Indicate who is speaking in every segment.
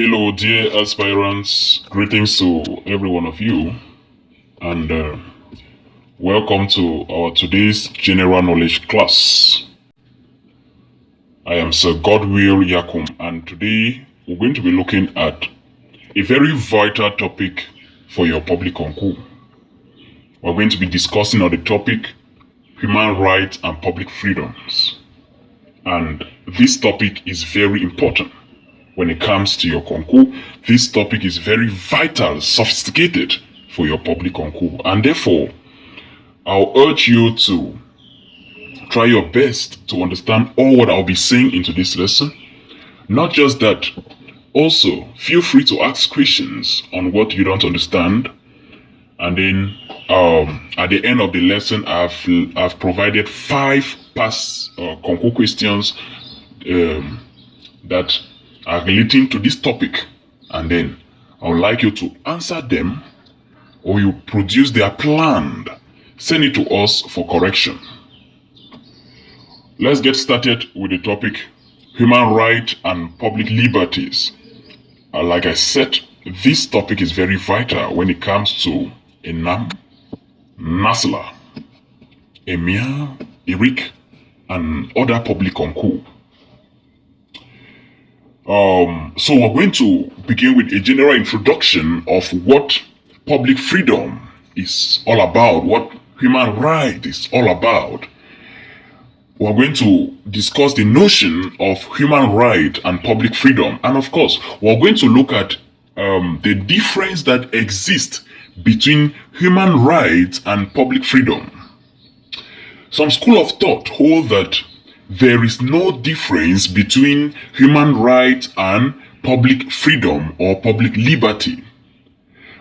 Speaker 1: Hello, dear aspirants. Greetings to every one of you, and welcome to our today's general knowledge class. I am Sir Godwill Yakum, and today we're going to be looking at a very vital topic for your public concours. We're going to be discussing on the topic human rights and public freedoms, and this topic is very important. When it comes to your concours, this topic is very vital, sophisticated for your public concours. And therefore, I'll urge you to try your best to understand all what I'll be saying into this lesson. Not just that, also feel free to ask questions on what you don't understand. And then at the end of the lesson, I've provided 5 past concours questions that are relating to this topic, and then I would like you to answer them, or you produce their plan, send it to us for correction. Let's get started with the topic human rights and public liberties. Like I said, this topic is very vital when it comes to ENAM, NASLA, EMIA, ERIC, and other public concours. So we're going to begin with a general introduction of what public freedom is all about, what human right is all about. We're going to discuss the notion of human right and public freedom. And of course, we're going to look at the difference that exists between human rights and public freedom. Some school of thought hold that there is no difference between human rights and public freedom or public liberty.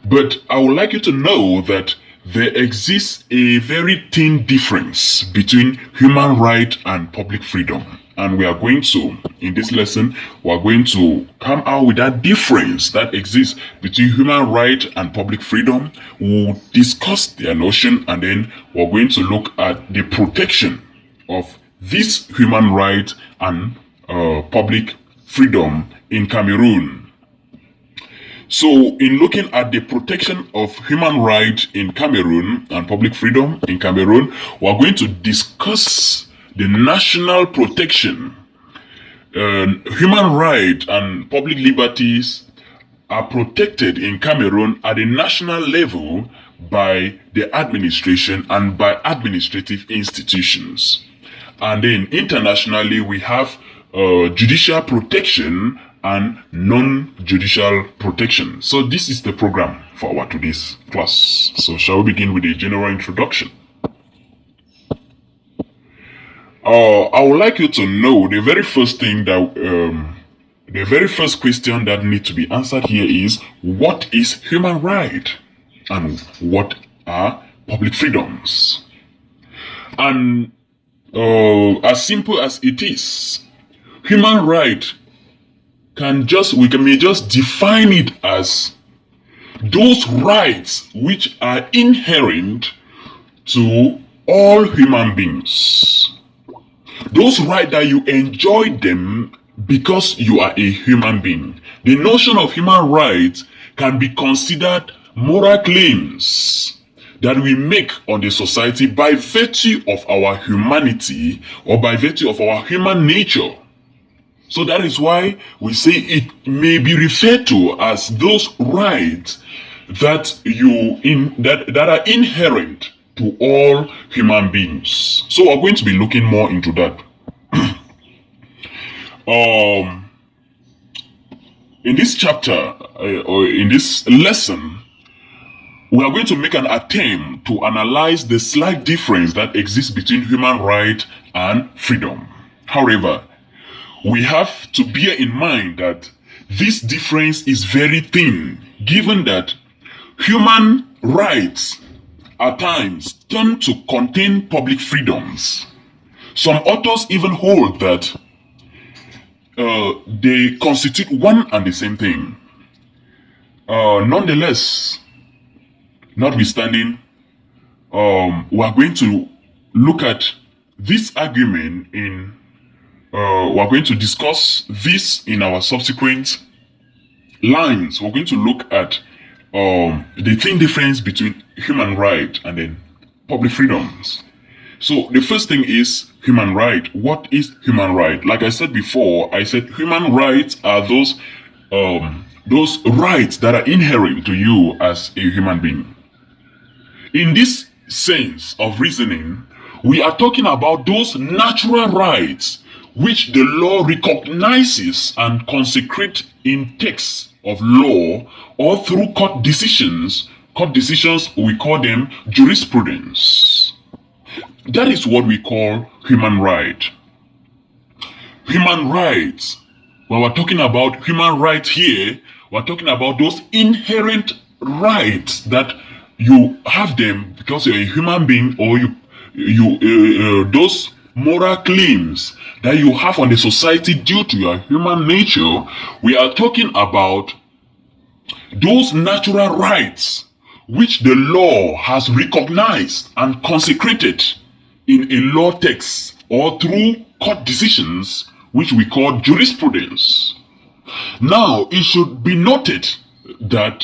Speaker 1: But I would like you to know that there exists a very thin difference between human right and public freedom. And we are going to, in this lesson, we are going to come out with that difference that exists between human right and public freedom. We'll discuss their notion, and then we're going to look at the protection of this human right and public freedom in Cameroon. So, in looking at the protection of human rights in Cameroon and public freedom in Cameroon, we're going to discuss the national protection. Human rights and public liberties are protected in Cameroon at a national level by the administration and by administrative institutions. And then internationally, we have judicial protection and non-judicial protection. So this is the program for our today's class. So shall we begin with a general introduction? I would like you to know the very first thing that, the very first question that needs to be answered here is, what is human right and what are public freedoms? And as simple as it is, human right we may just define it as those rights which are inherent to all human beings. Those rights that you enjoy them because you are a human being. The notion of human rights can be considered moral claims that we make on the society by virtue of our humanity or by virtue of our human nature. So that is why we say it may be referred to as those rights that that are inherent to all human beings. So we're going to be looking more into that. In this chapter or in this lesson, we are going to make an attempt to analyze the slight difference that exists between human right and freedom. However, we have to bear in mind that this difference is very thin, given that human rights at times tend to contain public freedoms. Some authors even hold that they constitute one and the same thing. Nonetheless, notwithstanding, we are going to look at this argument we are going to discuss this in our subsequent lines, we're going to look at the thin difference between human right and then public freedoms. So the first thing is human right. What is human right? Like I said before, I said human rights are those rights that are inherent to you as a human being. In this sense of reasoning, we are talking about those natural rights which the law recognizes and consecrates in texts of law or through court decisions. Court decisions, we call them jurisprudence. That is what we call human right. Human rights, when we're talking about human rights here, we're talking about those inherent rights that you have them because you're a human being, or those moral claims that you have on the society due to your human nature. We are talking about those natural rights which the law has recognized and consecrated in a law text or through court decisions, which we call jurisprudence. Now, it should be noted that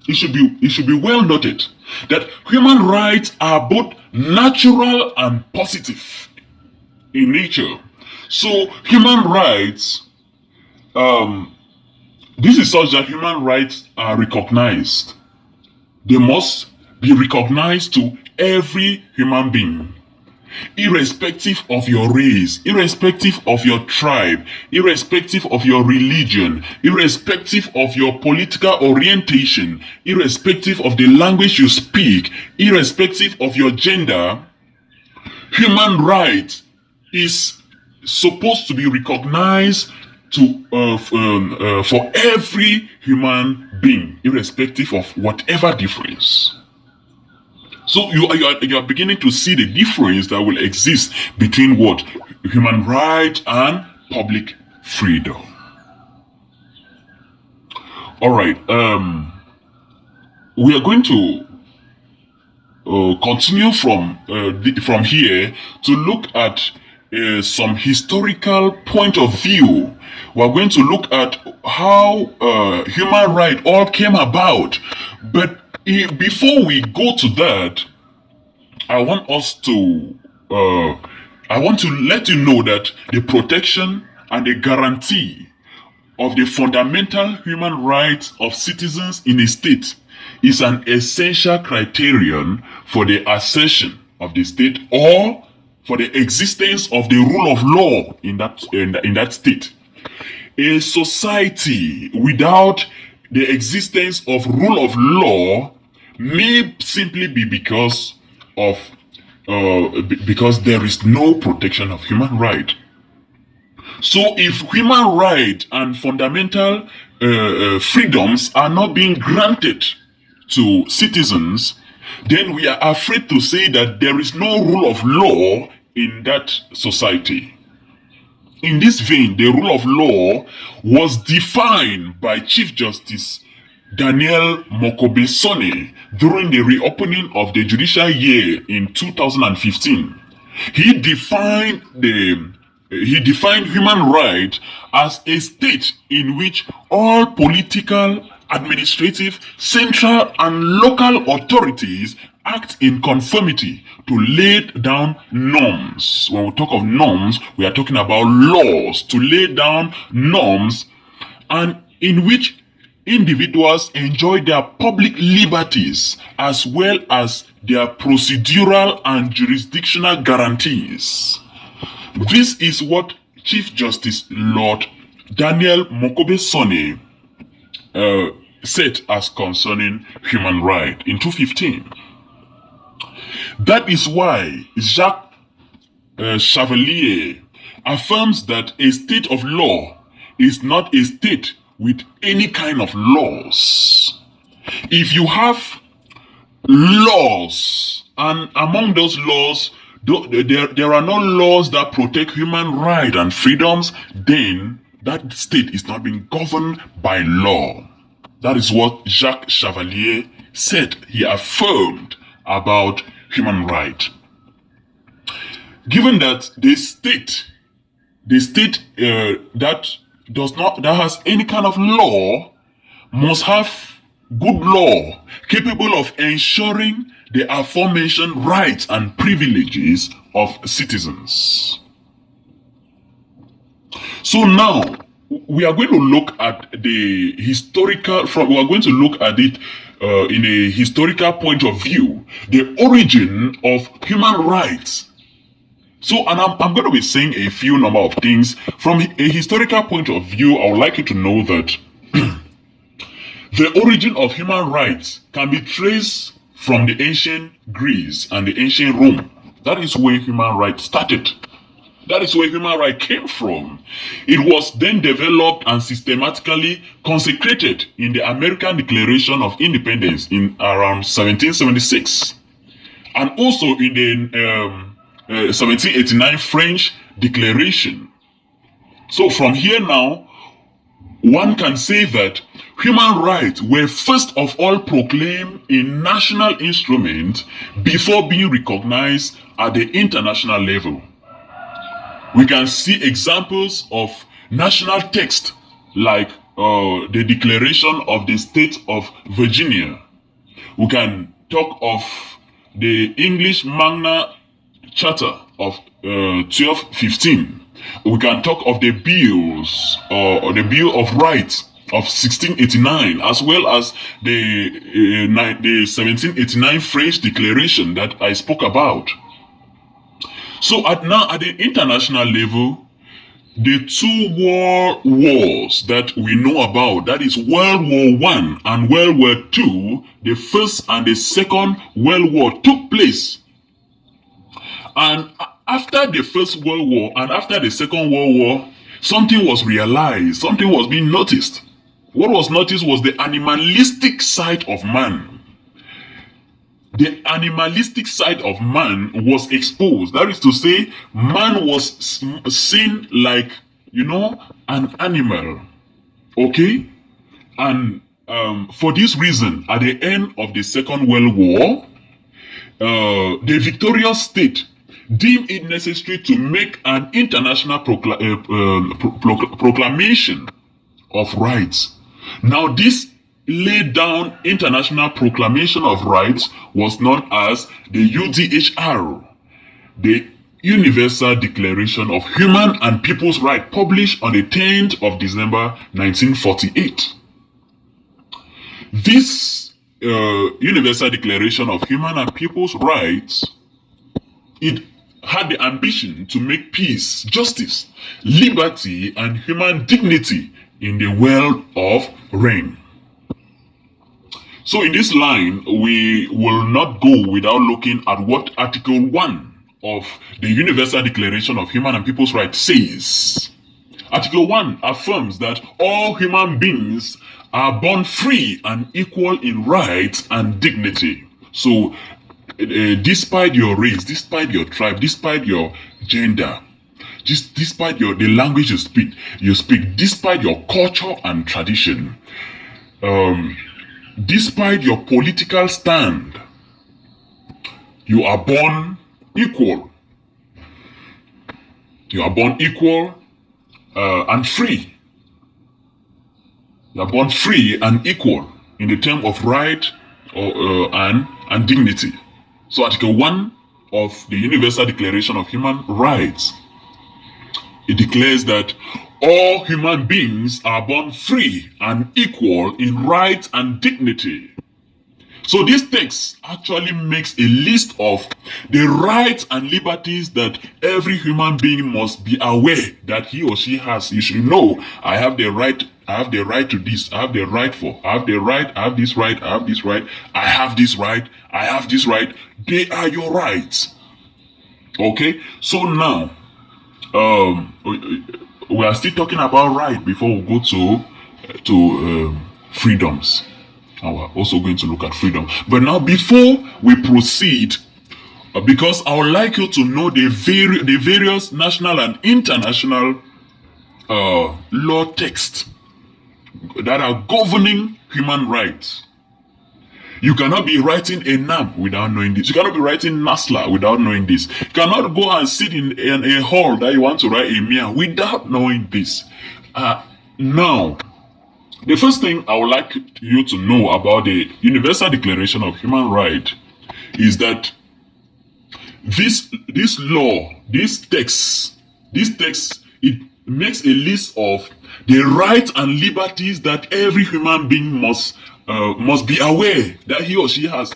Speaker 1: it should be well noted that human rights are both natural and positive in nature. So human rights, this is such that human rights are recognized. They must be recognized to every human being, irrespective of your race, irrespective of your tribe, irrespective of your religion, irrespective of your political orientation, irrespective of the language you speak, irrespective of your gender. Human rights is supposed to be recognized for every human being, irrespective of whatever difference. So you are beginning to see the difference that will exist between what human right and public freedom. All right. We are going to continue from here to look at some historical point of view. We're going to look at how human right all came about, but before we go to that, I want to let you know that the protection and the guarantee of the fundamental human rights of citizens in a state is an essential criterion for the assertion of the state or for the existence of the rule of law in that state. A society without the existence of rule of law may simply be because there is no protection of human right. So if human right and fundamental freedoms are not being granted to citizens, then we are afraid to say that there is no rule of law in that society. In this vein, the rule of law was defined by Chief Justice Daniel Mokobesone during the reopening of the judicial year in 2015. He defined human right as a state in which all political, administrative, central, and local authorities act in conformity to lay down norms. When we talk of norms, we are talking about laws, to lay down norms, and in which individuals enjoy their public liberties as well as their procedural and jurisdictional guarantees. This is what Chief Justice Lord Daniel Mokobesone said as concerning human right in 2015. That is why Jacques Chevalier affirms that a state of law is not a state with any kind of laws. If you have laws, and among those laws, there are no laws that protect human rights and freedoms, then that state is not being governed by law. That is what Jacques Chevalier said. He affirmed about human right. Given that the state that has any kind of law must have good law capable of ensuring the aforementioned rights and privileges of citizens. So now we are going to look at the historical we are going to look at it in a historical point of view, the origin of human rights. So, and I'm going to be saying a few number of things from a historical point of view. I would like you to know that the origin of human rights can be traced from the ancient Greece and the ancient Rome. That is where human rights started. That is where human rights came from. It was then developed and systematically consecrated in the American Declaration of Independence in around 1776, and also in the 1789 French Declaration. So from here now, one can say that human rights were first of all proclaimed a national instrument before being recognized at the international level. We can see examples of national text like the Declaration of the State of Virginia. We can talk of the English Magna Charter of 1215. We can talk of the bills or the Bill of Rights of 1689, as well as the 1789 French Declaration that I spoke about. So at the international level, the two world wars that we know about, that is World War I and World War II, the first and the second World War took place. And after the First World War and after the Second World War, something was realized, something was being noticed. What was noticed was the animalistic side of man. The animalistic side of man was exposed. That is to say, man was seen like, an animal. Okay? And for this reason, at the end of the Second World War, the victorious state deemed it necessary to make an international proclamation of rights. Now, this laid down international proclamation of rights was known as the UDHR, the Universal Declaration of Human and People's Rights, published on the 10th of December 1948. This Universal Declaration of Human and People's Rights, it had the ambition to make peace, justice, liberty, and human dignity in the world of reign. So in this line, we will not go without looking at what Article 1 of the Universal Declaration of Human and People's Rights says. Article 1 affirms that all human beings are born free and equal in rights and dignity. So despite your race, despite your tribe, despite your gender, despite the language you speak, despite your culture and tradition, despite your political stand, you are born equal. You are born equal and free. You are born free and equal in the term of right and dignity. So Article 1 of the Universal Declaration of Human Rights, it declares that all human beings are born free and equal in rights and dignity. So this text actually makes a list of the rights and liberties that every human being must be aware that he or she has. You should know, I have the right to this, I have the right for, I have the right, I have this right, I have this right, I have this right, I have this right. They are your rights. Okay? So now, we are still talking about right before we go to freedoms. And we're also going to look at freedom. But now, before we proceed, because I would like you to know the various national and international law texts that are governing human rights. You cannot be writing a NAM without knowing this. You cannot be writing NASLA without knowing this. You cannot go and sit in a hall that you want to write a MIA without knowing this. Now, The first thing I would like you to know about the Universal Declaration of Human Rights is that this law, this text, it makes a list of the rights and liberties that every human being must be aware that he or she has.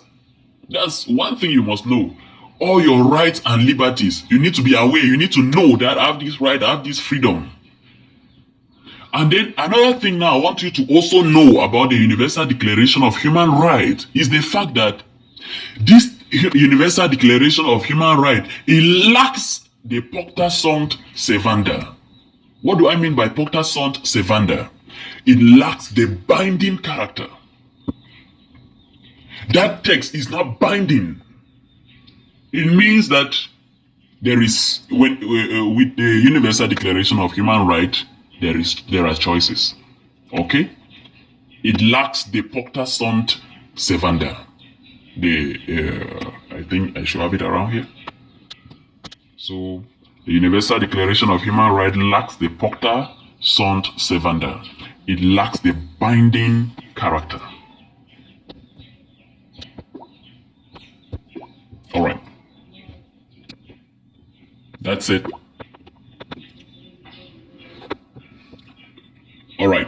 Speaker 1: That's one thing you must know. All your rights and liberties, you need to be aware. You need to know that I have this right, I have this freedom. And then another thing now I want you to also know about the Universal Declaration of Human Rights is the fact that this Universal Declaration of Human Rights, it lacks the pacta sunt servanda. What do I mean by pacta sunt servanda? It lacks the binding character. That text is not binding. It means that there is, with the Universal Declaration of Human Rights, there are choices. Okay? It lacks the pacta sunt servanda. I think I should have it around here. So the Universal Declaration of Human Rights lacks the pacta sunt servanda. It lacks the binding character. All right. That's it. All right.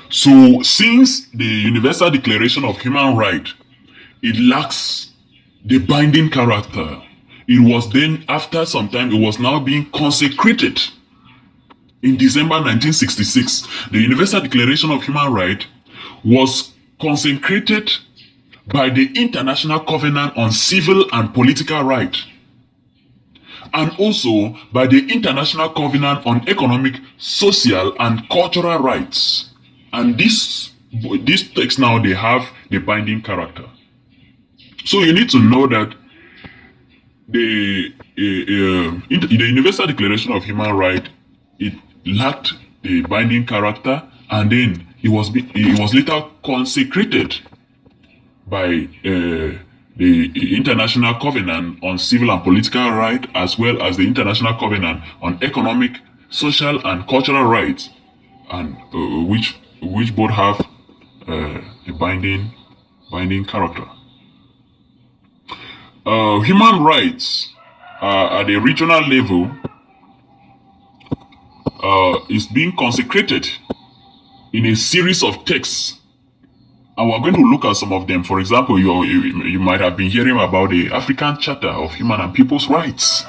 Speaker 1: So since the Universal Declaration of Human Rights, it lacks the binding character, it was then, after some time, it was now being consecrated. In December 1966, the Universal Declaration of Human Rights was consecrated by the International Covenant on Civil and Political Rights, and also by the International Covenant on Economic, Social, and Cultural Rights. And this text now, they have the binding character. So you need to know that the Universal Declaration of Human Rights, it lacked the binding character, and then it was later consecrated by the International Covenant on Civil and Political Rights, as well as the International Covenant on Economic, Social, and Cultural Rights, and which both have a binding character. Human rights at the regional level is being consecrated in a series of texts, and we're going to look at some of them. For example, you might have been hearing about the African Charter of Human and People's Rights,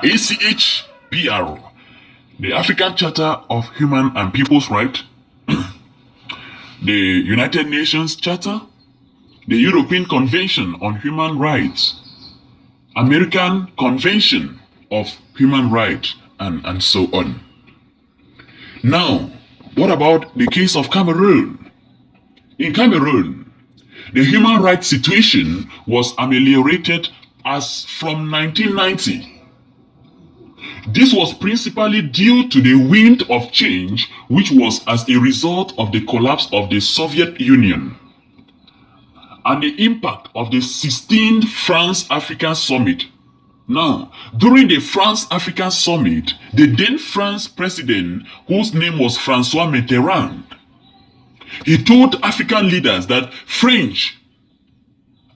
Speaker 1: ACHPR, the African Charter of Human and People's Rights, the United Nations Charter, the European Convention on Human Rights, American Convention of Human Rights, and so on. Now, what about the case of Cameroon? In Cameroon, the human rights situation was ameliorated as from 1990. This was principally due to the wind of change, which was as a result of the collapse of the Soviet Union and the impact of the 16th France-African Summit. Now, during the France-African Summit, the then France president, whose name was François Mitterrand, he told African leaders that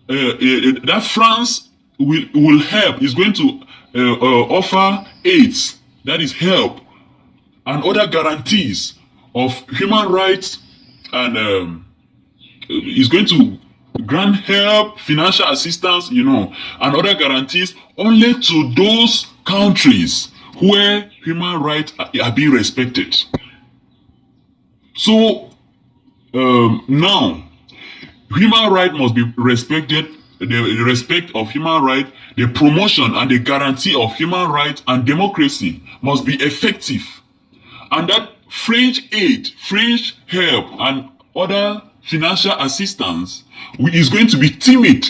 Speaker 1: that France will help, is going to offer aids, that is help, and other guarantees of human rights, and is going to grant help, financial assistance, and other guarantees only to those countries where human rights are being respected. So now, human rights must be respected. The respect of human rights, the promotion and the guarantee of human rights and democracy must be effective. And that French aid, French help, and other financial assistance is going to be timid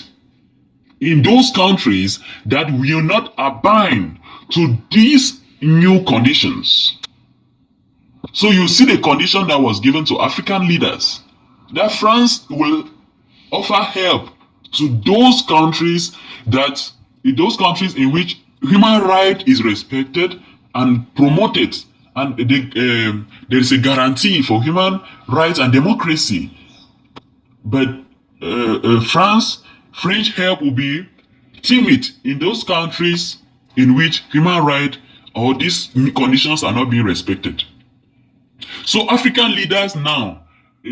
Speaker 1: in those countries that will not abide to these new conditions. So you see the condition that was given to African leaders, that France will offer help to those countries in which human right is respected and promoted, and there is a guarantee for human rights and democracy. But French help will be timid in those countries in which human rights or these conditions are not being respected. So African leaders now,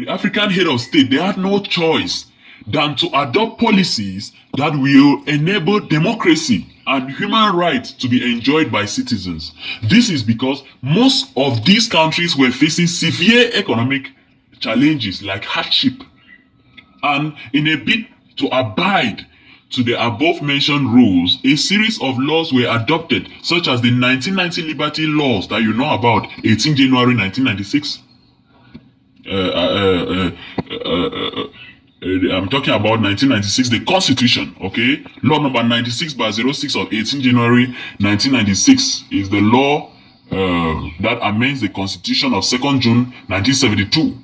Speaker 1: African head of state, they have no choice than to adopt policies that will enable democracy and human rights to be enjoyed by citizens. This is because most of these countries were facing severe economic challenges like hardship. And in a bid to abide to the above mentioned rules, a series of laws were adopted, such as the 1990 Liberty Laws that you know about, 18 January 1996. I'm talking about 1996, the Constitution, okay? Law number 96/06 of 18 January 1996 is the law that amends the Constitution of 2nd June 1972,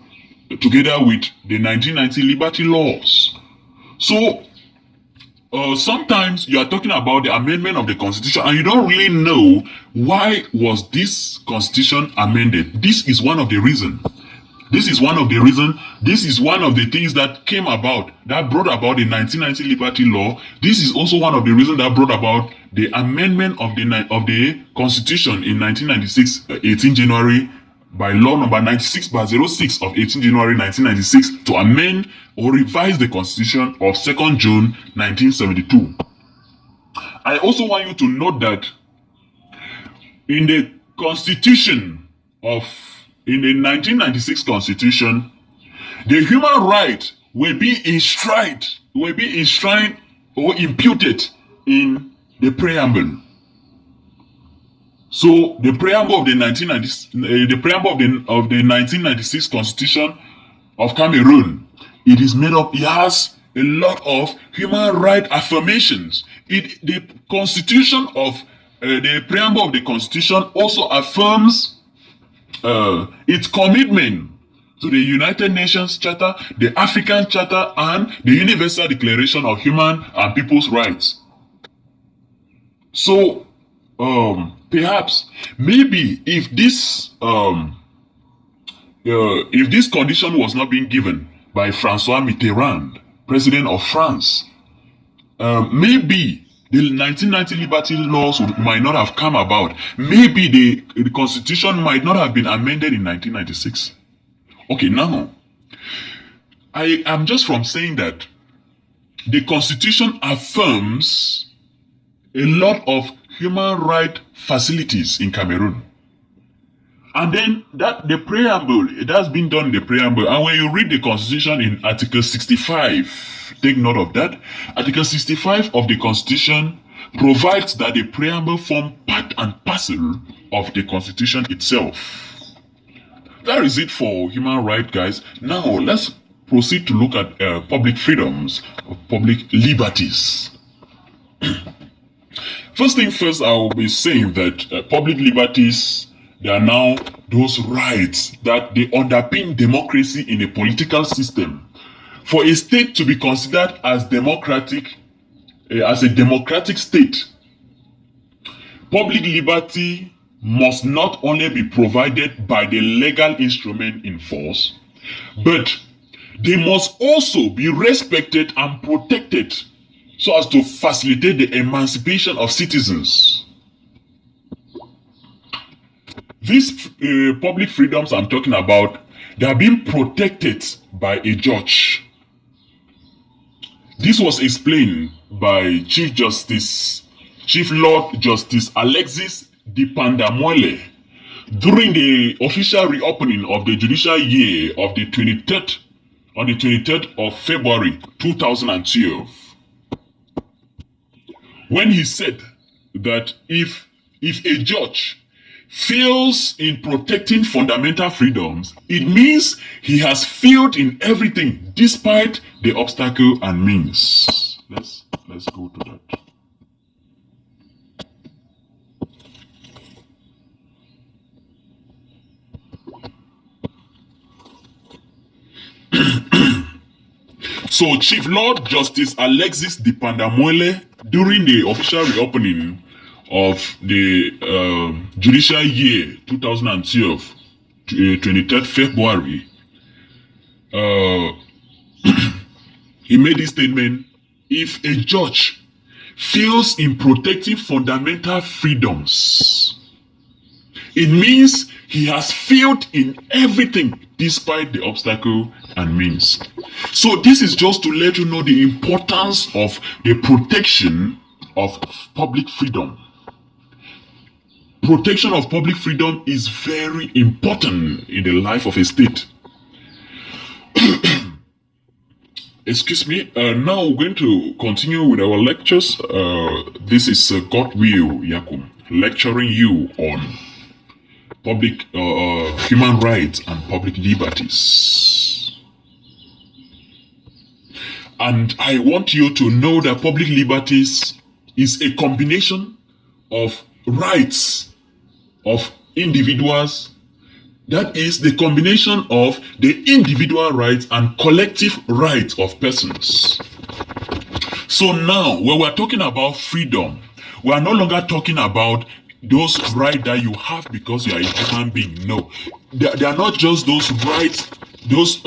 Speaker 1: together with the 1990 Liberty Laws. So, sometimes you are talking about the amendment of the Constitution and you don't really know why was this Constitution amended. This is one of the reasons. This is one of the reasons. This is one of the things that came about, that brought about the 1990 Liberty Law. This is also one of the reasons that brought about the amendment of the Constitution in 1996, 18 January, by law number 96/06 of 18 January 1996 to amend or revise the Constitution of 2nd June 1972. I also want you to note that in the Constitution in the 1996 Constitution, the human right will be enshrined or imputed in the preamble. So the preamble of the 1996 Constitution of Cameroon, it is made up. It has a lot of human right affirmations. The Constitution of the preamble of the Constitution also affirms its commitment to the United Nations Charter, the African Charter, and the Universal Declaration of Human and People's Rights. So, perhaps, maybe if this condition was not being given by François Mitterrand, President of France, maybe the 1990 Liberty Laws might not have come about. Maybe the Constitution might not have been amended in 1996. Okay, now, I am just from saying that the Constitution affirms a lot of human right facilities in Cameroon. And then the preamble, it has been done in the preamble. And when you read the Constitution in Article 65, take note of that. Article 65 of the Constitution provides that the preamble form part and parcel of the Constitution itself. That is it for human rights, guys. Now, let's proceed to look at public freedoms, public liberties. First thing first, I will be saying that public liberties, they are now those rights that they underpin democracy in a political system. For a state to be considered as democratic, as a democratic state, public liberty must not only be provided by the legal instrument in force, but they must also be respected and protected so as to facilitate the emancipation of citizens. These public freedoms I'm talking about, they are being protected by a judge. This was explained by Chief Lord Justice Alexis de Pandamuele during the official reopening of the judicial year of the 23rd of February 2012. When he said that if a judge fails in protecting fundamental freedoms, it means he has failed in everything despite the obstacle and means. Let's go to that. So Chief Lord Justice Alexis de Pandamuele, during the official reopening of the judicial year 2012, 23rd February, he made this statement: if a judge fails in protecting fundamental freedoms, it means he has failed in everything despite the obstacle and means. So this is just to let you know the importance of the protection of public freedom. Protection of public freedom is very important in the life of a state. Excuse me. Now we're going to continue with our lectures. This is God Will Yakum lecturing you on public human rights and public liberties. And I want you to know that public liberties is a combination of rights of individuals. That is the combination of the individual rights and collective rights of persons. So now, when we're talking about freedom, we are no longer talking about those rights that you have because you are a human being. No, they are not just those rights, those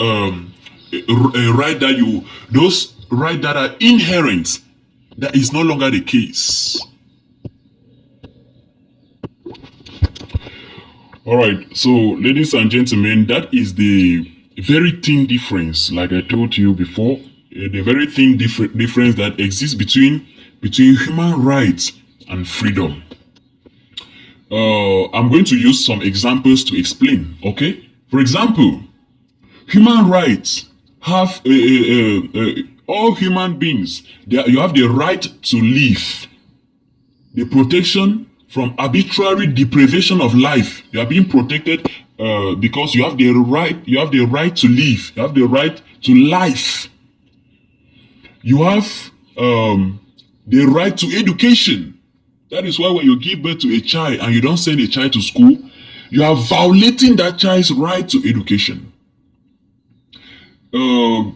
Speaker 1: rights that are inherent. That is no longer the case. All right, so ladies and gentlemen, that is the very thin difference, like I told you before, the very thin difference that exists between human rights and freedom. I'm going to use some examples to explain, okay? For example, human rights have, all human beings, you have the right to live, the protection from arbitrary deprivation of life. You are being protected because you have the right to live, you have the right to life. You have the right to education. That is why when you give birth to a child and you don't send a child to school, you are violating that child's right to education. You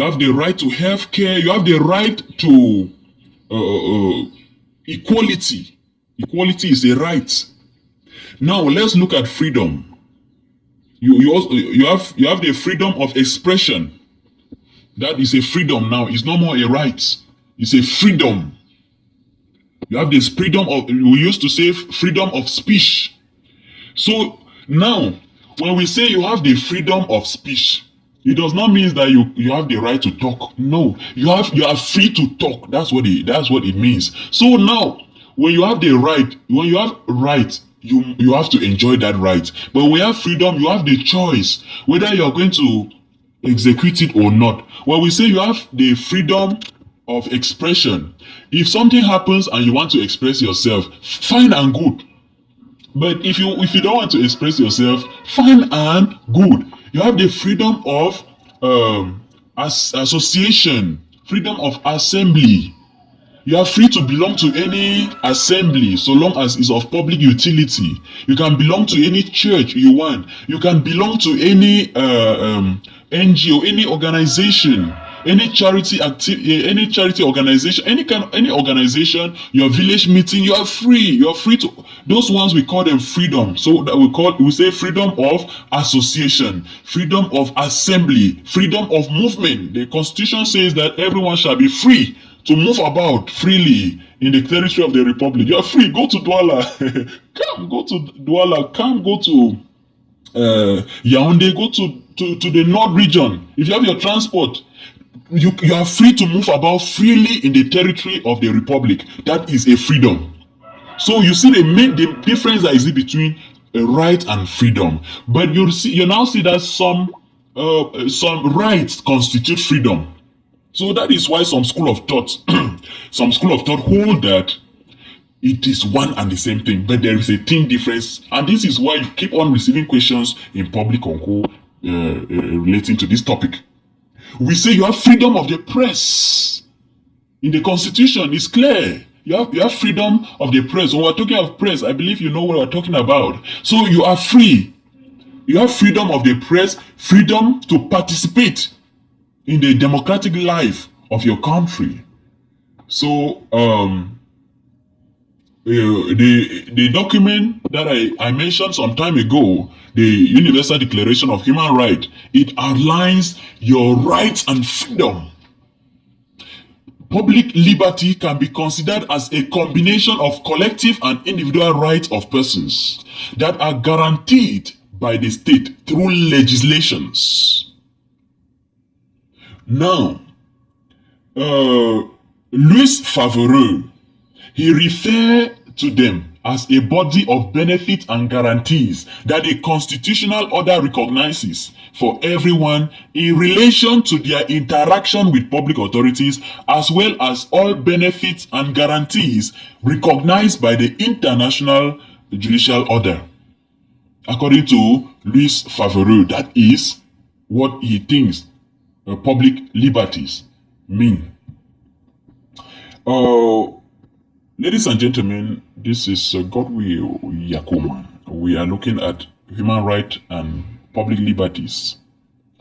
Speaker 1: have the right to health care. You have the right to equality. Equality is a right. Now let's look at freedom. You have the freedom of expression. That is a freedom now. It's no more a right. It's a freedom. You have this freedom of, we used to say freedom of speech. So now, when we say you have the freedom of speech, it does not mean that you have the right to talk. No, you are free to talk. That's what it means. So now, when you have the right, when you have right, you have to enjoy that right. But when you have freedom, you have the choice whether you are going to execute it or not. When we say you have the freedom of expression, if something happens and you want to express yourself, fine and good. But if you don't want to express yourself, fine and good. You have the freedom of association, freedom of assembly. You are free to belong to any assembly so long as it's of public utility. You can belong to any church you want. You can belong to any NGO, any organization, any charity organization, any organization, your village meeting. You are free. You are free to. Those ones we call them freedom. So that we say freedom of association, freedom of assembly, freedom of movement. The Constitution says that everyone shall be free to move about freely in the territory of the Republic. You are free. Go to Douala. Go to Douala. Go to Yaoundé. Go to the North region. If you have your transport, you are free to move about freely in the territory of the Republic. That is a freedom. So you see the difference that is between a right and freedom. But you now see that some rights constitute freedom. So that is why some school of thought hold that it is one and the same thing, but there is a thin difference, and this is why you keep on receiving questions in public concours relating to this topic. We say you have freedom of the press. In the Constitution, it's clear. You have freedom of the press. When we're talking of press, I believe you know what we're talking about. So you are free. You have freedom of the press, freedom to participate in the democratic life of your country. So the document that I mentioned some time ago, the Universal Declaration of Human Rights, it outlines your rights and freedom. Public liberty can be considered as a combination of collective and individual rights of persons that are guaranteed by the state through legislations. Now, Louis Favoreux, he referred to them as a body of benefits and guarantees that the constitutional order recognizes for everyone in relation to their interaction with public authorities, as well as all benefits and guarantees recognized by the international judicial order. According to Louis Favoreux, that is what he thinks public liberties mean. Ladies and gentlemen, this is Godwill Yakoma. We are looking at human rights and public liberties.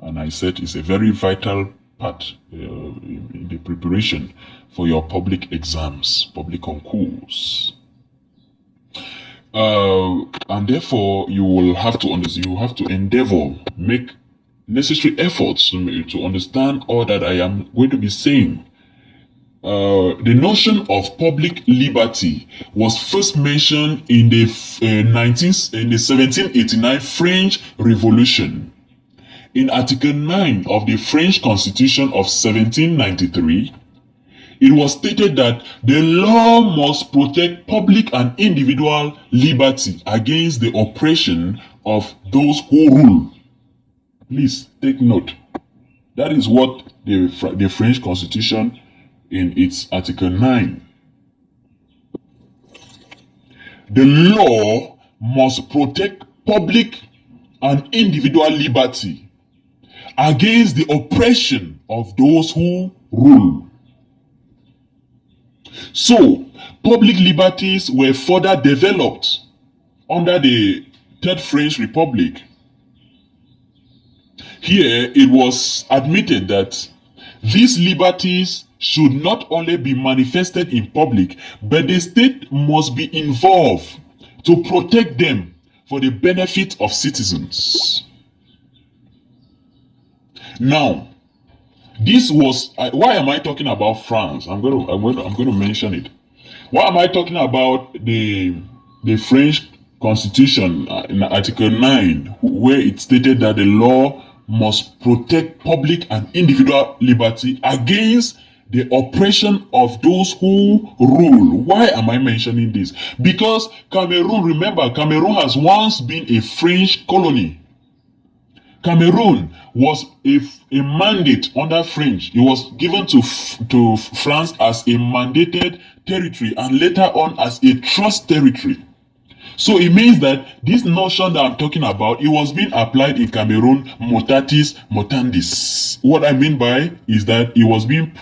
Speaker 1: And I said it's a very vital part in the preparation for your public exams, public concours. And therefore, you will have to endeavor, make necessary efforts to understand all that I am going to be saying. The notion of public liberty was first mentioned in the 1789 French Revolution. In Article 9 of the French Constitution of 1793, it was stated that the law must protect public and individual liberty against the oppression of those who rule. Please take note. That is what the French Constitution in its Article 9. The law must protect public and individual liberty against the oppression of those who rule. So, public liberties were further developed under the Third French Republic. Here, it was admitted that these liberties should not only be manifested in public, but the state must be involved to protect them for the benefit of citizens. Now, this was why am I talking about France? I'm going to mention it. Why am I talking about the French Constitution in Article 9, where it stated that the law must protect public and individual liberty against the oppression of those who rule? Why am I mentioning this? Because Cameroon, remember, Cameroon has once been a French colony. Cameroon was a mandate under French. It was given to France as a mandated territory and later on as a trust territory. So it means that this notion that I'm talking about, it was being applied in Cameroon, mutatis mutandis. What I mean by is that it was being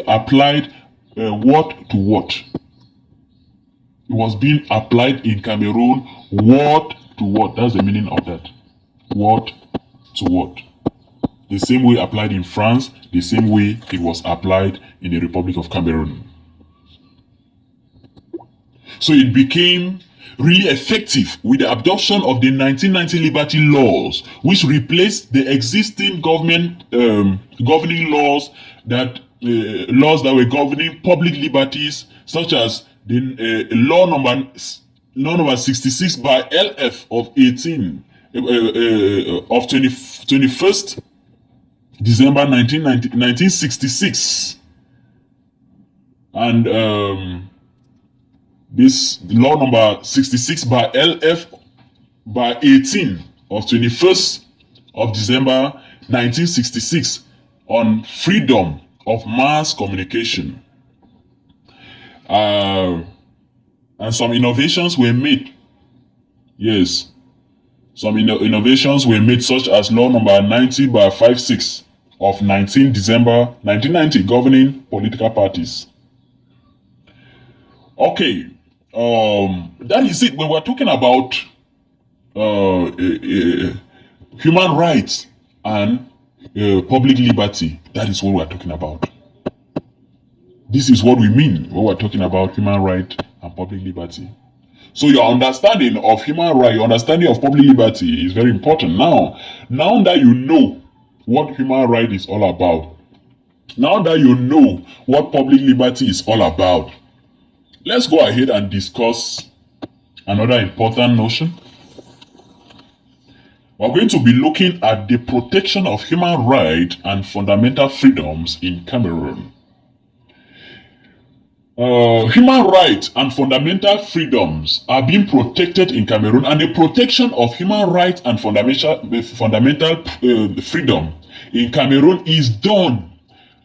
Speaker 1: applied word to word. It was being applied in Cameroon word to word. That's the meaning of that. Word to word. The same way applied in France, the same way it was applied in the Republic of Cameroon. So it became really effective with the adoption of the 1990 Liberty Laws, which replaced the existing government governing laws that were governing public liberties, such as the law number 66 by LF of 21st December 1966, and this law number 66 by LF by 18 of 21st of December 1966 on freedom of mass communication. And some innovations were made. Yes. Some innovations were made, such as law number 90 by 56 of 19 December 1990 governing political parties. Okay. That is it. When we're talking about human rights and public liberty, that is what we're talking about. This is what we mean when we're talking about human rights and and public liberty. So your understanding of human right, your understanding of public liberty is very important. Now that you know what human right is all about, now that you know what public liberty is all about, let's go ahead and discuss another important notion. We're going to be looking at the protection of human rights and fundamental freedoms in Cameroon. Human rights and fundamental freedoms are being protected in Cameroon, and the protection of human rights and fundamental freedom in Cameroon is done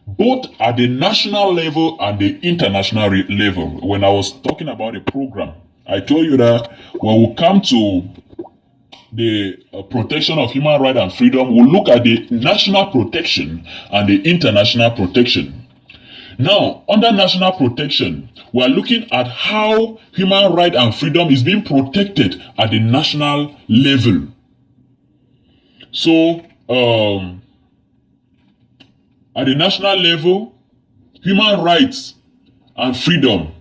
Speaker 1: both at the national level and the international level. When I was talking about the program, I told you that when we come to the protection of human rights and freedom, we'll look at the national protection and the international protection. Now, under national protection, we are looking at how human right and freedom is being protected at the national level. So, at the national level, human rights and freedom,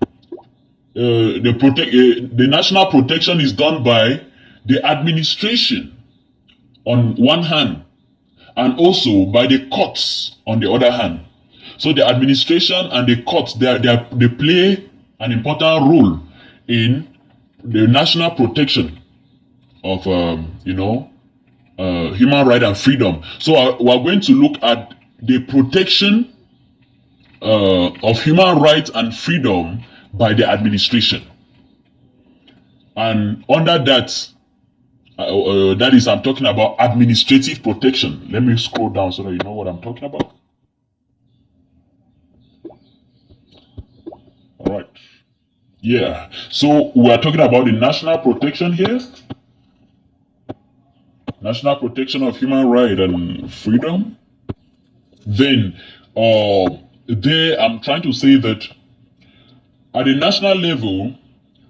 Speaker 1: the national protection is done by the administration on one hand, and also by the courts on the other hand. So the administration and the courts, they play an important role in the national protection of human right and freedom. So we're going to look at the protection of human rights and freedom by the administration. And under that, that is, I'm talking about administrative protection. Let me scroll down so that you know what I'm talking about. All right. Yeah. So we are talking about the national protection here. National protection of human right and freedom. Then, there I'm trying to say that at the national level,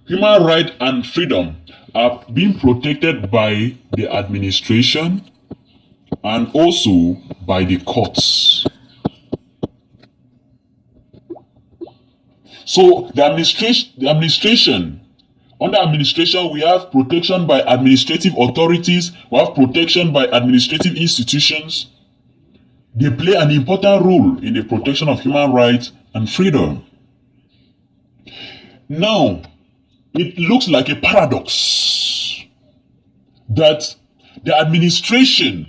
Speaker 1: human right and freedom are being protected by the administration and also by the courts. So the administration, under administration, we have protection by administrative authorities, we have protection by administrative institutions. They play an important role in the protection of human rights and freedom. Now, it looks like a paradox that the administration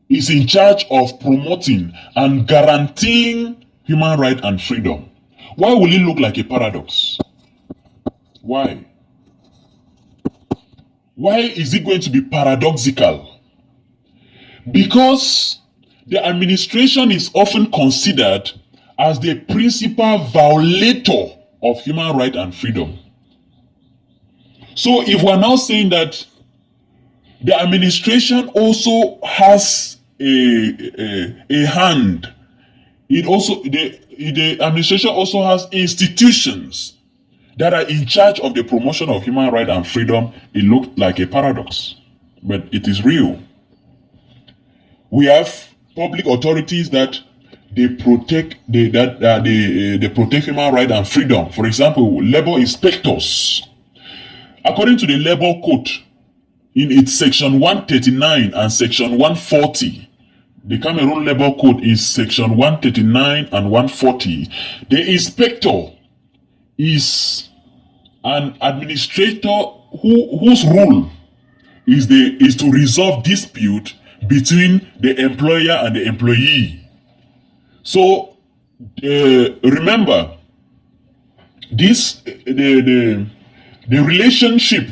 Speaker 1: is in charge of promoting and guaranteeing human rights and freedom. Why will it look like a paradox? Why? Why is it going to be paradoxical? Because the administration is often considered as the principal violator of human rights and freedom. So if we're now saying that the administration also has a hand, the administration also has institutions that are in charge of the promotion of human rights and freedom. It looked like a paradox, but it is real. We have public authorities that they protect they protect human rights and freedom. For example, labor inspectors. According to the Labor Code, in its section 139 and section 140, the Cameroon Labor Code is section 139 and 140. The inspector is an administrator whose role is to resolve dispute between the employer and the employee. So remember, the relationship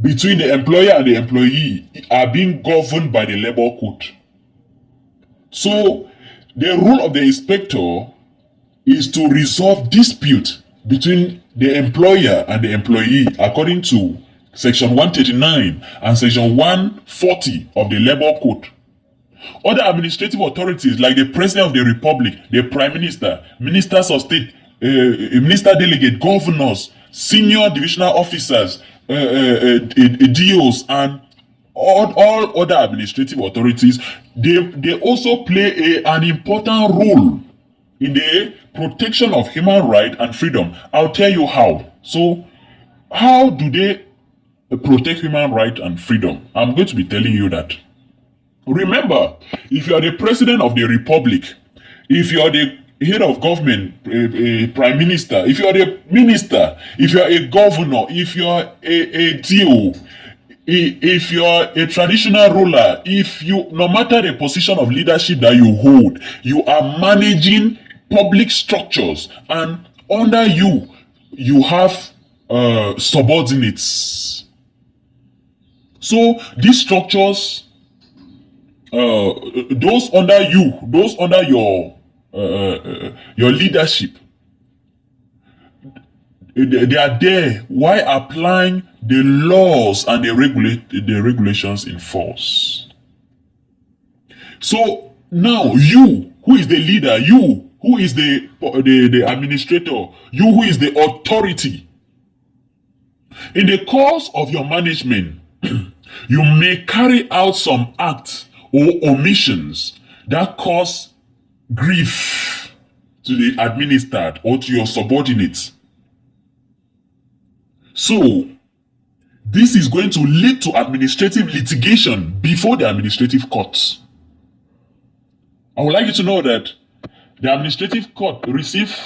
Speaker 1: between the employer and the employee are being governed by the Labor Code. So the role of the inspector is to resolve dispute between the employer and the employee according to section 139 and section 140 of the Labor Code. Other administrative authorities like the President of the Republic, the Prime Minister, Ministers of State, Minister Delegate, Governors, Senior Divisional Officers, DOs, and all other administrative authorities, they also play an important role in the protection of human right and freedom. I'll tell you how. So, how do they protect human right and freedom? I'm going to be telling you that. Remember, if you are the president of the republic, if you are the head of government, a prime minister, if you are the minister, if you are a governor, if you are a DO, if you are a traditional ruler, if you, no matter the position of leadership that you hold, you are managing public structures, and under you, you have subordinates. So these structures, those under you, those under your leadership, they are there while applying the laws and the regulations in force. So now you, who is the leader, you who is the administrator, you who is the authority, in the course of your management, you may carry out some acts or omissions that cause grief to the administered or to your subordinates. So, this is going to lead to administrative litigation before the administrative courts. I would like you to know that the administrative court receive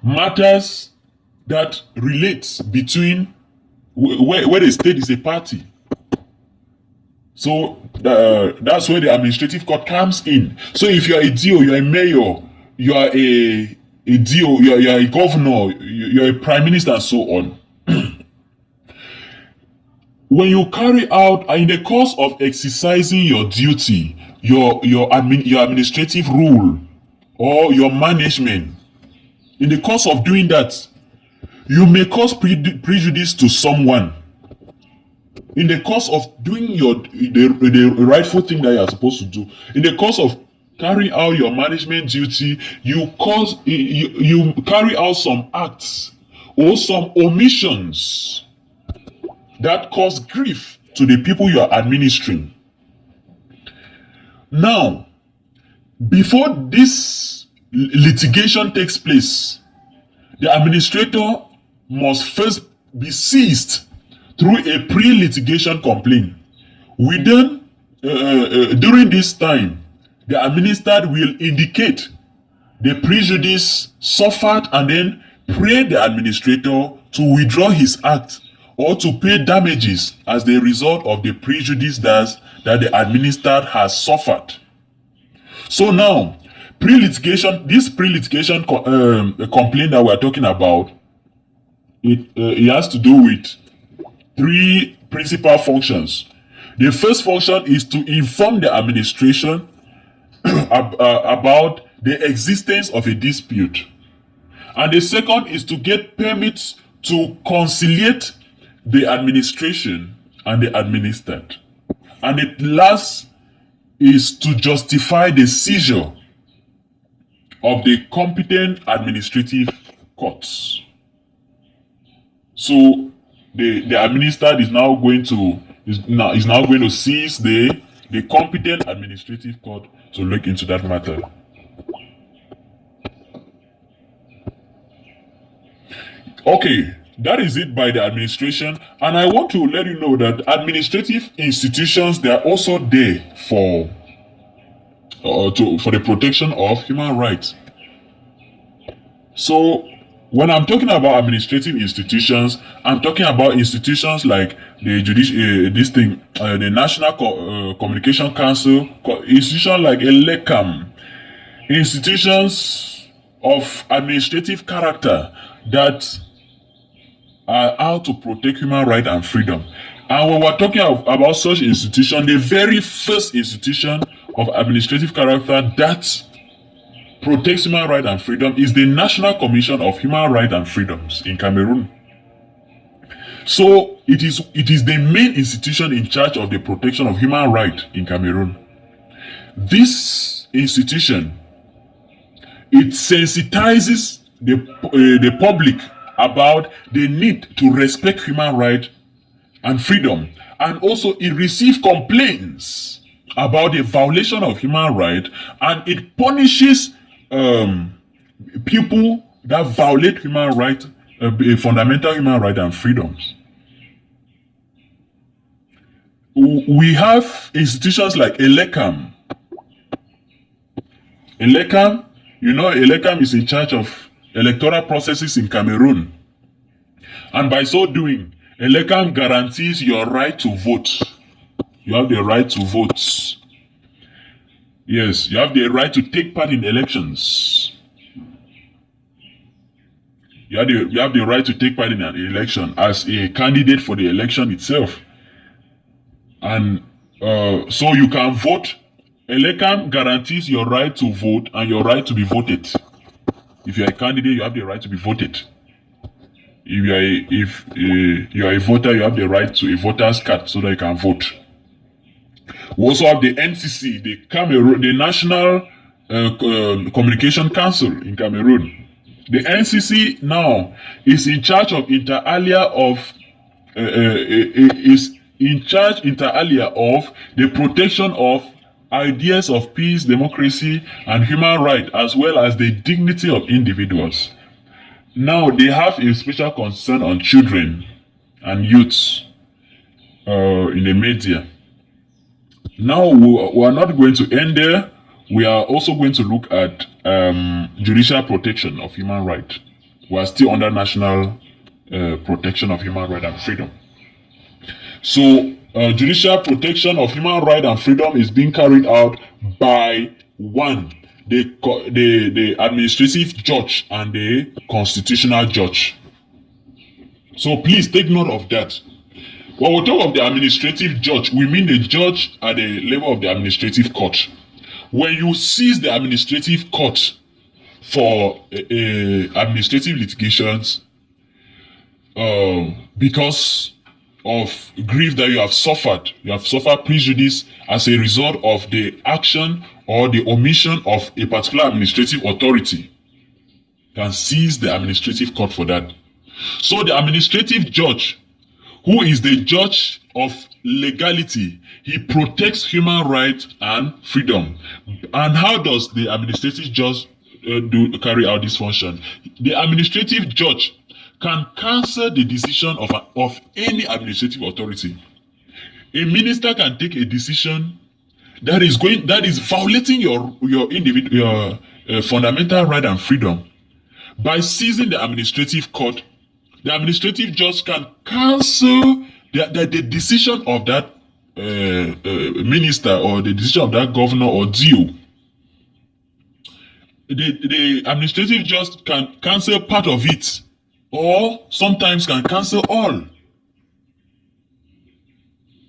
Speaker 1: matters that relates between where the state is a party. So that's where the administrative court comes in. So if you are a DO, you are a mayor, you are a DO, you are a governor, you are a prime minister, and so on. When you carry out, in the course of exercising your duty, your administrative rule or your management, in the course of doing that, you may cause prejudice to someone. In the course of doing the rightful thing that you are supposed to do, in the course of carrying out your management duty, you carry out some acts or some omissions that cause grief to the people you are administering. Now, before this litigation takes place, the administrator must first be seized through a pre-litigation complaint. During this time, the administered will indicate the prejudice suffered and then pray the administrator to withdraw his act or to pay damages as the result of the prejudice that the administered has suffered. So now, this pre-litigation complaint that we're talking about, it has to do with three principal functions. The first function is to inform the administration about the existence of a dispute. And the second is to get permits to conciliate the administration and the administered. And the last is to justify the seizure of the competent administrative courts. So the administered is now going to seize the competent administrative court to look into that matter. Okay, that is it by the administration, and I want to let you know that administrative institutions, they are also there for the protection of human rights. So when I'm talking about administrative institutions, I'm talking about institutions like the the National Communication Council, institutions like ELECAM, institutions of administrative character that are out to protect human rights and freedom. And when we're talking about such institution, the very first institution of administrative character that protects human rights and freedom is the National Commission of Human Rights and Freedoms in Cameroon. So it is the main institution in charge of the protection of human rights in Cameroon. This institution, it sensitizes the public about the need to respect human rights and freedom, and also it receives complaints about the violation of human rights, and it punishes um, people that violate human rights, fundamental human rights and freedoms. We have institutions like Elekam. Elekam, Elekam is in charge of electoral processes in Cameroon. And by so doing, Elekam guarantees your right to vote. You have the right to vote. Yes, you have the right to take part in elections. You have the right to take part in an election as a candidate for the election itself. And so you can vote. Elekam guarantees your right to vote and your right to be voted. If you're a candidate, you have the right to be voted. If you are a voter, you have the right to a voter's card so that you can vote. We also have the NCC, the National Communication Council in Cameroon. The NCC now is in charge of inter alia of the protection of ideas of peace, democracy, and human rights, as well as the dignity of individuals. Now they have a special concern on children and youths in the media. Now we are not going to end there. We are also going to look at judicial protection of human rights. We are still under national protection of human rights and freedom. So judicial protection of human rights and freedom is being carried out by the administrative judge and the constitutional judge. So please take note of that. When we talk of the administrative judge, we mean the judge at the level of the administrative court. When you seize the administrative court for administrative litigations, because of grief that you have suffered prejudice as a result of the action or the omission of a particular administrative authority, can seize the administrative court for that. So the administrative judge, who is the judge of legality, he protects human rights and freedom. And how does the administrative judge carry out this function? The administrative judge can cancel the decision of any administrative authority. A minister can take a decision that is violating your fundamental right and freedom. By seizing the administrative court, the administrative judge can cancel the decision of that minister or the decision of that governor or DO. The administrative judge can cancel part of it, or sometimes can cancel all.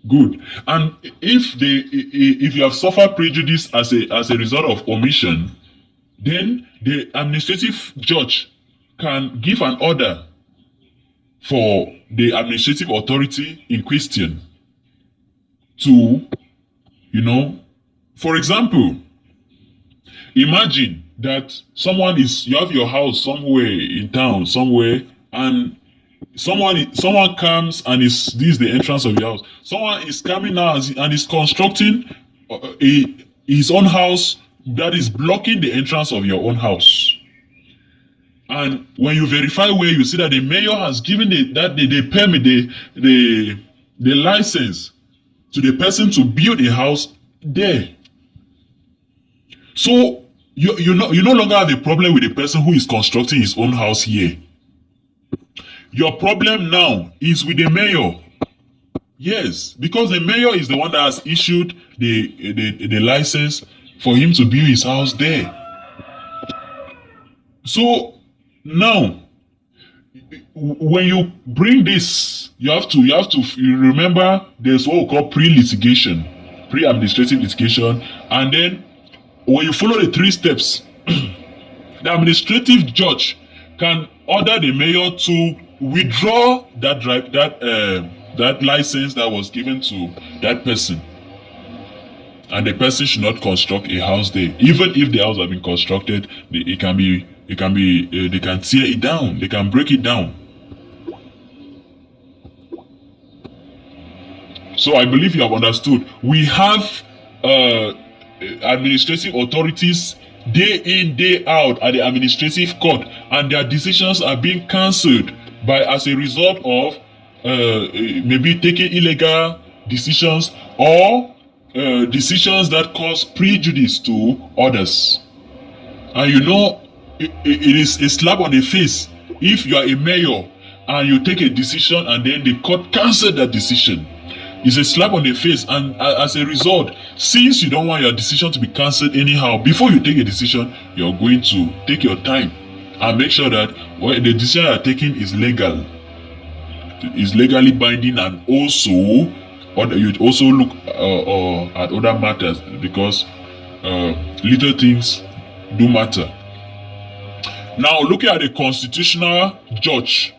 Speaker 1: Good. And if you have suffered prejudice as a result of omission, then the administrative judge can give an order for the administrative authority in question to, for example, imagine that you have your house somewhere in town, somewhere, and someone comes and this is the entrance of your house. Someone is coming now and is constructing his own house that is blocking the entrance of your own house. And when you verify where, you see that the mayor has given the permit, the license to the person to build a house there. So you no longer have a problem with the person who is constructing his own house here. Your problem now is with the mayor. Yes, because the mayor is the one that has issued the license for him to build his house there. So now, when you bring this, you have to remember there's what we call pre-administrative litigation, and then when you follow the 3 steps, the administrative judge can order the mayor to withdraw that license that was given to that person, and the person should not construct a house there. Even if the house has been constructed, they can tear it down, they can break it down. So I believe you have understood. We have administrative authorities day in, day out at the administrative court, and their decisions are being cancelled by as a result of maybe taking illegal decisions or decisions that cause prejudice to others. And you know, it is a slap on the face if you are a mayor and you take a decision and then the court cancel that decision. It's a slap on the face, and as a result, since you don't want your decision to be cancelled anyhow, before you take a decision, you're going to take your time and make sure that the decision you're taking is legal, is legally binding, and also you also look at other matters, because little things do matter. Now, looking at the constitutional judge,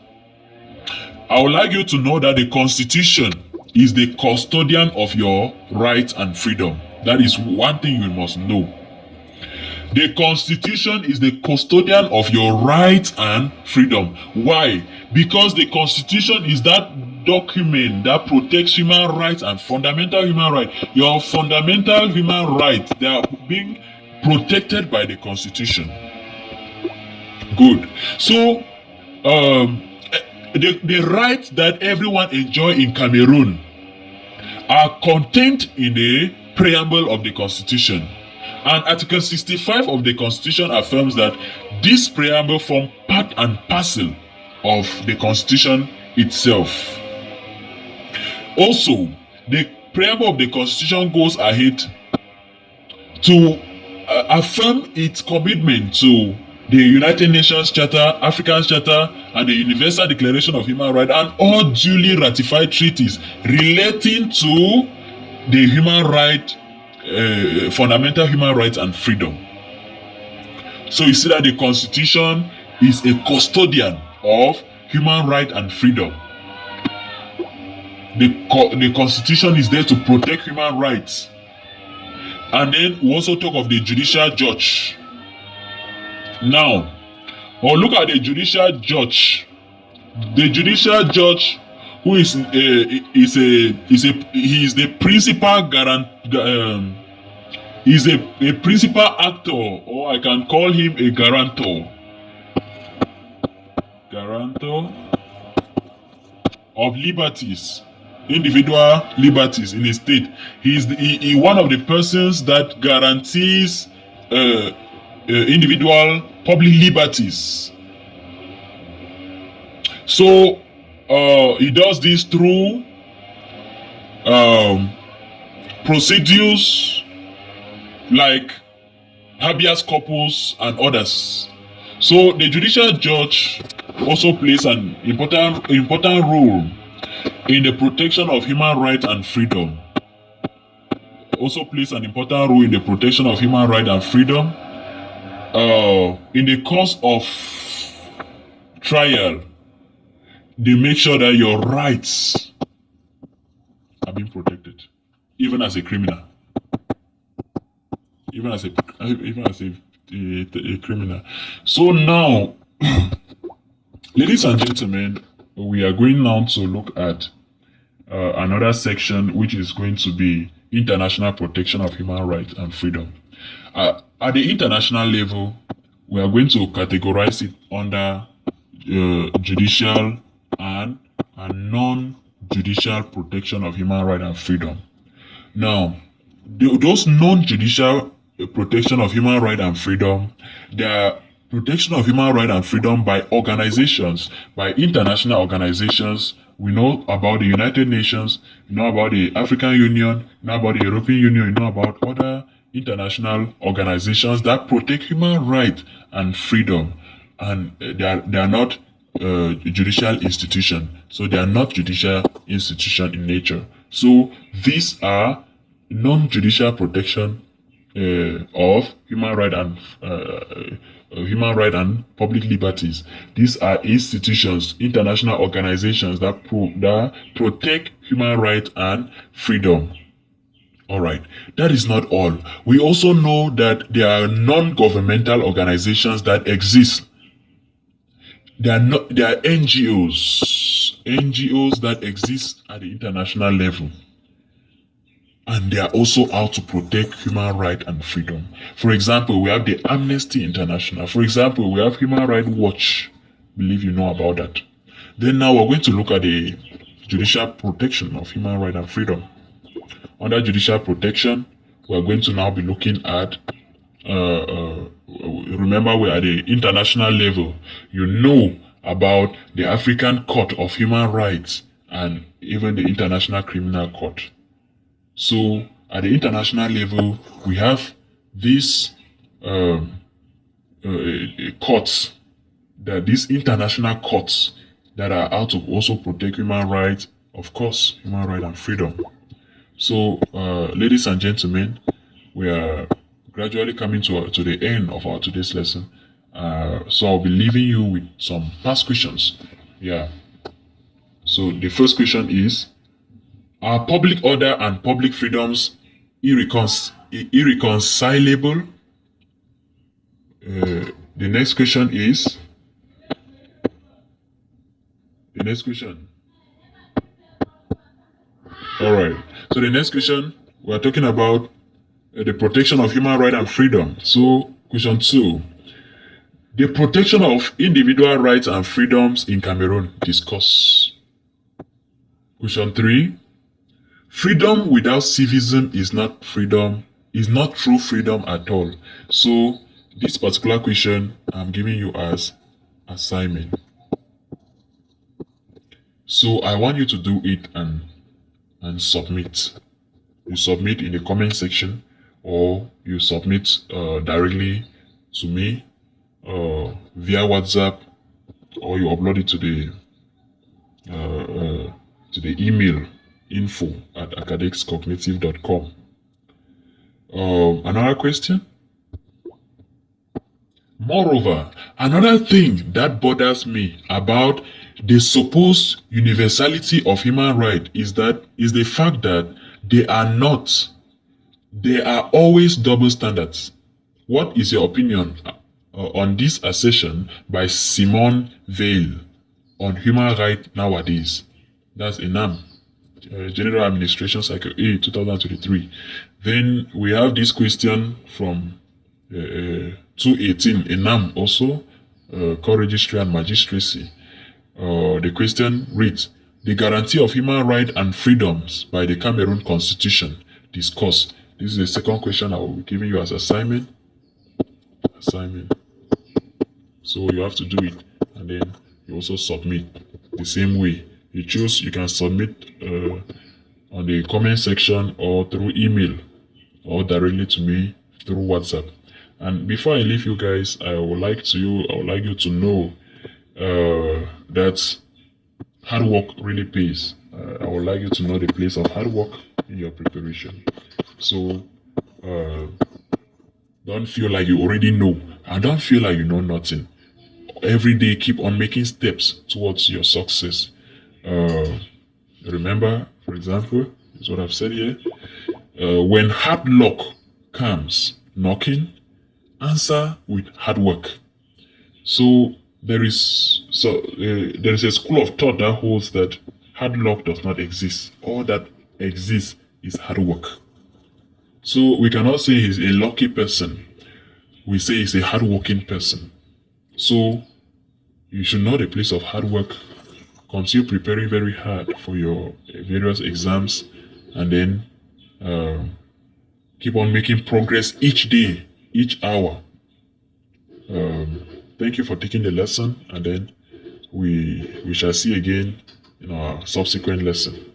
Speaker 1: I would like you to know that the Constitution is the custodian of your rights and freedom. That is one thing you must know. The Constitution is the custodian of your rights and freedom. Why? Because the Constitution is that document that protects human rights and fundamental human rights. Your fundamental human rights, they are being protected by the Constitution. Good. So, the rights that everyone enjoy in Cameroon are contained in the preamble of the Constitution. And Article 65 of the Constitution affirms that this preamble forms part and parcel of the Constitution itself. Also, the preamble of the Constitution goes ahead to affirm its commitment to the United Nations Charter, African Charter, and the Universal Declaration of Human Rights, and all duly ratified treaties relating to the human right, fundamental human rights and freedom. So you see that the Constitution is a custodian of human right and freedom. The Constitution is there to protect human rights. And then we also talk of the judicial judge. Now, look at the judicial judge. The judicial judge, who is the principal is a principal actor, or I can call him a guarantor of liberties, individual liberties in a state. He is one of the persons that guarantees individual public liberties. So he does this through procedures like habeas corpus and others. So the judicial judge also plays an important role in the protection of human rights and freedom. Also plays an important role in the protection of human rights and freedom. In the course of trial, they make sure that your rights are being protected, even as a criminal, even as a criminal. So now, ladies and gentlemen, we are going now to look at another section, which is going to be international protection of human rights and freedom. At the international level, we are going to categorize it under judicial and non-judicial protection of human rights and freedom. Now, those non-judicial protection of human rights and freedom, they are protection of human rights and freedom by organizations, by international organizations. We know about the United Nations, we know about the African Union, we know about the European Union, we know about other international organizations that protect human rights and freedom, and they are not judicial institution. So they are not judicial institution in nature. So these are non-judicial protection of human right and public liberties. These are institutions, international organizations that protect human rights and freedom. All right, that is not all. We also know that there are non-governmental organizations that exist. There are NGOs that exist at the international level. and they are also out to protect human right and freedom. For example, we have the Amnesty International. For example, we have Human Rights Watch. Believe you know about that. Then now we're going to look at the judicial protection of human right and freedom. Under judicial protection, we're going to now be looking at remember we're at the international level. You know about the African Court of Human Rights and even the International Criminal Court. So at the international level, we have these courts, that these international courts that are out to also protect human rights, of course, human right and freedom. So, ladies and gentlemen, we are gradually coming to the end of our today's lesson. So I'll be leaving you with some past questions. Yeah. So the first question is, are public order and public freedoms irreconcilable? The next question is, all right. So the next question, we're talking about the protection of human right and freedom. So question 2, the protection of individual rights and freedoms in Cameroon, discuss. Question 3, freedom without civism is not freedom, is not true freedom at all. So this particular question I'm giving you as assignment. So I want you to do it and submit. You submit in the comment section, or you submit directly to me via WhatsApp, or you upload it to the email info@academicscognitive.com. Another question. Moreover, another thing that bothers me about the supposed universality of human rights is the fact that there are always double standards. What is your opinion on this assertion by Simone Veil on human rights nowadays? That's ENAM, General Administration Cycle A 2023. Then we have this question from 218 ENAM also, Core Registry and Magistracy. The question reads, the guarantee of human rights and freedoms by the Cameroon Constitution, discuss. This is the second question I will be giving you as assignment. So you have to do it, and then you also submit the same way. You choose, you can submit on the comment section or through email, or directly to me through WhatsApp. And before I leave you guys, I would like you to know that hard work really pays. I would like you to know the place of hard work in your preparation. So don't feel like you already know, and don't feel like you know nothing. Every day, keep on making steps towards your success. Remember, for example, this is what I've said here. When hard luck comes knocking, answer with hard work. So there is a school of thought that holds that hard luck does not exist. All that exists is hard work. So we cannot say he's a lucky person. We say he's a hardworking person. So you should know the place of hard work. Continue preparing very hard for your various exams, and then keep on making progress each day, each hour. Thank you for taking the lesson, and then we shall see again in our subsequent lesson.